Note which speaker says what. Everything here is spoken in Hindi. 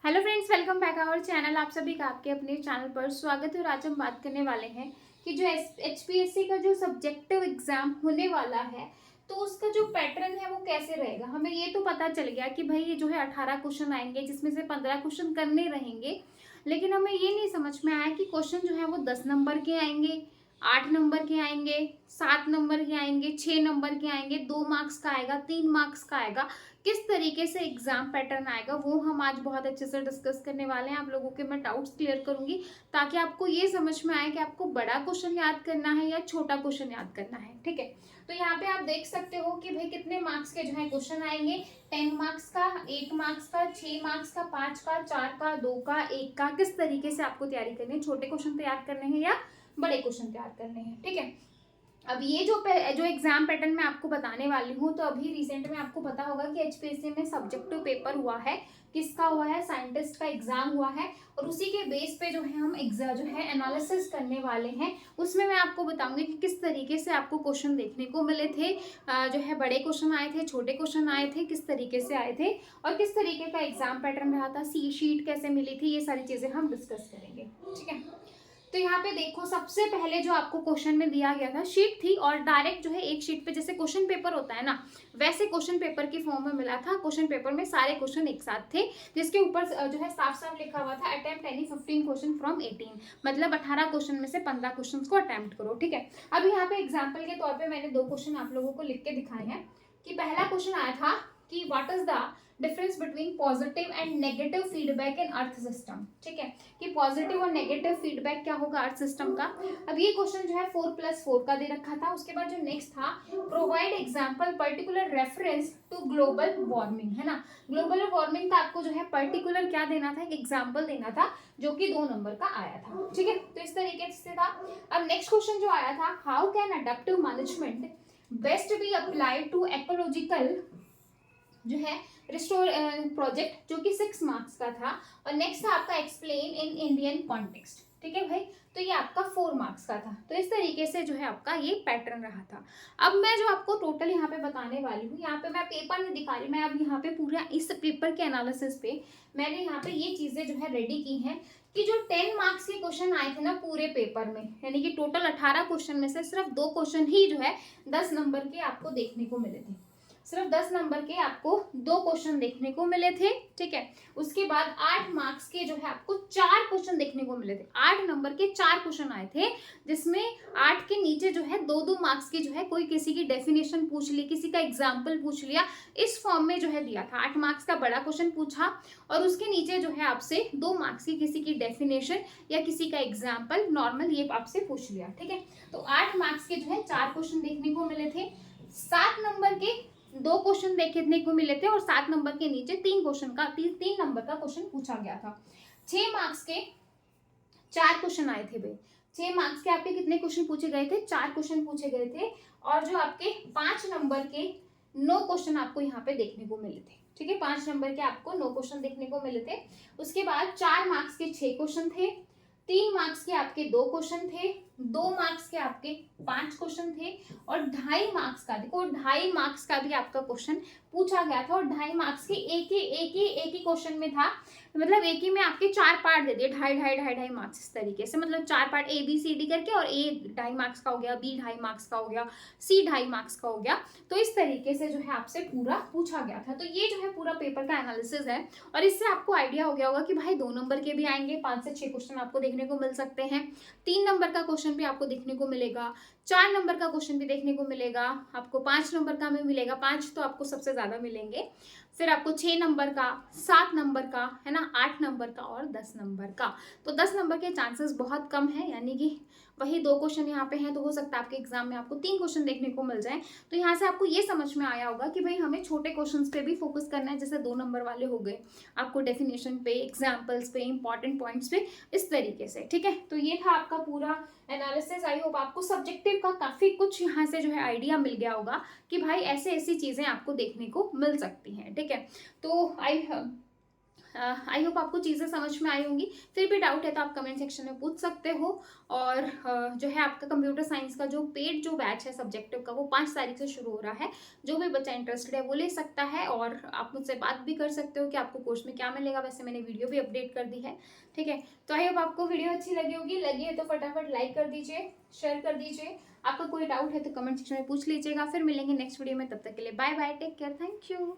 Speaker 1: Hello friends, welcome back our channel. आप सभी का आपके अपने चैनल पर स्वागत है। और आज हम बात करने वाले हैं कि जो एचपीएससी का जो सब्जेक्टिव एग्जाम होने वाला है तो उसका जो पैटर्न है वो कैसे रहेगा। हमें ये तो पता चल गया कि भाई ये जो है 18 क्वेश्चन आएंगे जिसमें से 15 क्वेश्चन करने रहेंगे, लेकिन हमें ये नहीं समझ में आया कि क्वेश्चन जो है वो 10 नंबर के आएंगे, 8 नंबर के आएंगे, 7 नंबर के आएंगे, 6 नंबर के आएंगे, 2 मार्क्स का आएगा, 3 मार्क्स का आएगा। किस तरीके से एग्जाम पैटर्न आएगा वो हम आज बहुत अच्छे से डिस्कस करने वाले हैं। आप लोगों के मैं डाउट्स क्लियर करूंगी ताकि आपको ये समझ में आए कि आपको बड़ा क्वेश्चन याद करना है या छोटा क्वेश्चन याद करना है। ठीक है, तो यहाँ पे आप देख सकते हो कि भाई कितने मार्क्स के जो है क्वेश्चन आएंगे। 10 मार्क्स का, 8 मार्क्स का, 6 मार्क्स का, 5 का, 4 का, 2 का, 1 का। किस तरीके से आपको तैयारी करनी है, छोटे क्वेश्चन तैयार करने हैं या बड़े क्वेश्चन तैयार करने हैं। ठीक है, अब ये जो एग्जाम पैटर्न मैं आपको बताने वाली हूँ, तो अभी रिसेंट में आपको पता होगा कि एचपीएससी में सब्जेक्टिव पेपर हुआ है। किसका हुआ है? साइंटिस्ट का एग्जाम हुआ है। और उसी के बेस पे जो है हम एग्जाम जो है एनालिसिस करने वाले हैं। उसमें मैं आपको बताऊंगी कि किस तरीके से आपको क्वेश्चन देखने को मिले थे। जो है बड़े क्वेश्चन आए थे, छोटे क्वेश्चन आए थे, किस तरीके से आए थे और किस तरीके का एग्जाम पैटर्न रहा था, सी शीट कैसे मिली थी, ये सारी चीजें हम डिस्कस करेंगे। ठीक है, तो यहाँ पे देखो, सबसे पहले जो आपको क्वेश्चन में दिया गया था शीट थी और डायरेक्ट जो है एक शीट पे जैसे क्वेश्चन पेपर होता है ना, वैसे क्वेश्चन पेपर की फॉर्म में मिला था। क्वेश्चन पेपर में सारे क्वेश्चन एक साथ थे जिसके ऊपर जो है साफ साफ लिखा हुआ था अटेम्प्ट एनी 15 क्वेश्चन फ्रॉम 18, मतलब 18 क्वेश्चन में से 15 क्वेश्चन को अटेम्प्ट करो। ठीक है, अब यहाँ पे एग्जाम्पल के तौर पर मैंने 2 क्वेश्चन आप लोगों को लिख के दिखाए हैं कि पहला क्वेश्चन आया था कि what is the difference between positive and negative feedback in earth system. ठीक है, कि पॉजिटिव और नेगेटिव फीडबैक क्या होगा अर्थ सिस्टम का। अब ये क्वेश्चन जो है 4+4 का दे रखा था। उसके बाद जो नेक्स्ट था, provide example particular reference to global warming, है ना। ग्लोबल वार्मिंग का आपको जो है पर्टिकुलर क्या देना था, एक एग्जाम्पल देना था, जो कि 2 नंबर का आया था। ठीक है, तो इस तरीके से था। अब नेक्स्ट क्वेश्चन जो आया था, how can adaptive management best be applied to ecological जो है रिस्टोर प्रोजेक्ट, जो कि 6 मार्क्स का था। और नेक्स्ट था आपका एक्सप्लेन इन इंडियन कॉन्टेक्स्ट। ठीक है भाई, तो ये आपका 4 मार्क्स का था। तो इस तरीके से जो है आपका ये पैटर्न रहा था। अब मैं जो आपको टोटल यहाँ पे बताने वाली हूँ, यहाँ पे मैं पेपर नहीं दिखा रही, मैं अब यहाँ पे पूरा इस पेपर के एनालिसिस पे मैंने यहाँ पे ये चीजें जो है रेडी की हैं कि जो 10 मार्क्स के क्वेश्चन आए थे ना पूरे पेपर में, यानी कि टोटल 18 क्वेश्चन में से सिर्फ 2 क्वेश्चन ही जो है 10 नंबर के आपको देखने को मिले थे। सिर्फ 10 नंबर के आपको 2 क्वेश्चन देखने को मिले थे। ठीक है, उसके बाद 8 मार्क्स के जो है आपको 4 क्वेश्चन देखने को मिले थे। 8 नंबर के 4 क्वेश्चन आए थे, जिसमें 8 के नीचे जो है 2-2 मार्क्स की जो है कोई किसी की डेफिनेशन पूछ ली, किसी का एग्जाम्पल पूछ लिया, इस फॉर्म में जो है दिया था। 8 मार्क्स का बड़ा क्वेश्चन पूछा और उसके नीचे जो है आपसे 2 मार्क्स की किसी की डेफिनेशन या किसी का एग्जाम्पल नॉर्मल ये आपसे पूछ लिया। ठीक है, तो 8 मार्क्स के जो है 4 क्वेश्चन देखने को मिले थे। 7 नंबर के 2 क्वेश्चन देखने को मिले थे और 7 नंबर के नीचे 3 क्वेश्चन का 3 नंबर का क्वेश्चन पूछा गया था। 6 मार्क्स के 4 क्वेश्चन आए थे भाई। 6 मार्क्स के आपके कितने क्वेश्चन पूछे गए थे? 4 क्वेश्चन पूछे गए थे। और जो आपके 5 नंबर के 9 क्वेश्चन आपको यहाँ पे देखने को मिले थे। ठीक है, 5 नंबर के आपको 9 क्वेश्चन देखने को मिले थे। उसके बाद 4 मार्क्स के 6 क्वेश्चन थे, 3 मार्क्स के आपके 2 क्वेश्चन थे, 2 मार्क्स के आपके 5 क्वेश्चन थे और 2.5 मार्क्स का, देखो 2.5 मार्क्स का भी आपका क्वेश्चन पूछा गया था। और 2.5 मार्क्स के एक ही क्वेश्चन में था, मतलब एक ही में आपके 4 पार्ट दे दिए, 2.5 मार्क्स इस तरीके से, मतलब 4 पार्ट ABCD करके, और A 2.5 मार्क्स का हो गया, B 2.5 मार्क्स का हो गया, C 2.5 मार्क्स का हो गया। तो इस तरीके से जो है आपसे पूरा पूछा गया था। तो ये जो है पूरा पेपर का एनालिसिस है और इससे आपको आइडिया हो गया होगा कि भाई 2 नंबर के भी आएंगे, 5 से 6 क्वेश्चन आपको देखने को मिल सकते हैं, 3 नंबर का क्वेश्चन भी आपको देखने को मिलेगा, 4 नंबर का क्वेश्चन भी देखने को मिलेगा, आपको 5 नंबर का भी मिलेगा, 5 तो आपको सबसे ज्यादा मिलेंगे, फिर आपको 6 नंबर का, 7 नंबर का, है ना, 8 नंबर का और 10 नंबर का। तो 10 नंबर के चांसेस बहुत कम है, यानी कि वही 2 क्वेश्चन यहाँ पे हैं, तो हो सकता है आपके एग्जाम में आपको 3 क्वेश्चन देखने को मिल जाए। तो यहाँ से आपको ये समझ में आया होगा कि भाई हमें छोटे क्वेश्चंस पे भी फोकस करना है, जैसे 2 नंबर वाले हो गए, आपको डेफिनेशन पे, एग्जाम्पल्स पे, इंपॉर्टेंट पॉइंट्स पे, इस तरीके से। ठीक है, तो ये था आपका पूरा एनालिसिस। आई होप आपको सब्जेक्टिव का काफी कुछ यहाँ से जो है आइडिया मिल गया होगा कि भाई ऐसे ऐसी चीजें आपको देखने को मिल सकती हैं। ठीक है, तो आई आई होप आपको चीज़ें समझ में आई होंगी। फिर भी डाउट है तो आप कमेंट सेक्शन में पूछ सकते हो। और जो है आपका कंप्यूटर साइंस का जो पेड जो बैच है सब्जेक्टिव का, वो 5 तारीख से शुरू हो रहा है। जो भी बच्चा इंटरेस्टेड है वो ले सकता है, और आप मुझसे बात भी कर सकते हो कि आपको कोर्स में क्या मिलेगा। वैसे मैंने वीडियो भी अपडेट कर दी है, ठीक है। तो आई होप आपको वीडियो अच्छी लगी होगी। लगी है तो फटाफट लाइक कर दीजिए, शेयर कर दीजिए। आपका कोई डाउट है तो कमेंट सेक्शन में पूछ लीजिएगा। फिर मिलेंगे नेक्स्ट वीडियो में, तब तक के लिए bye bye, take care, thank you.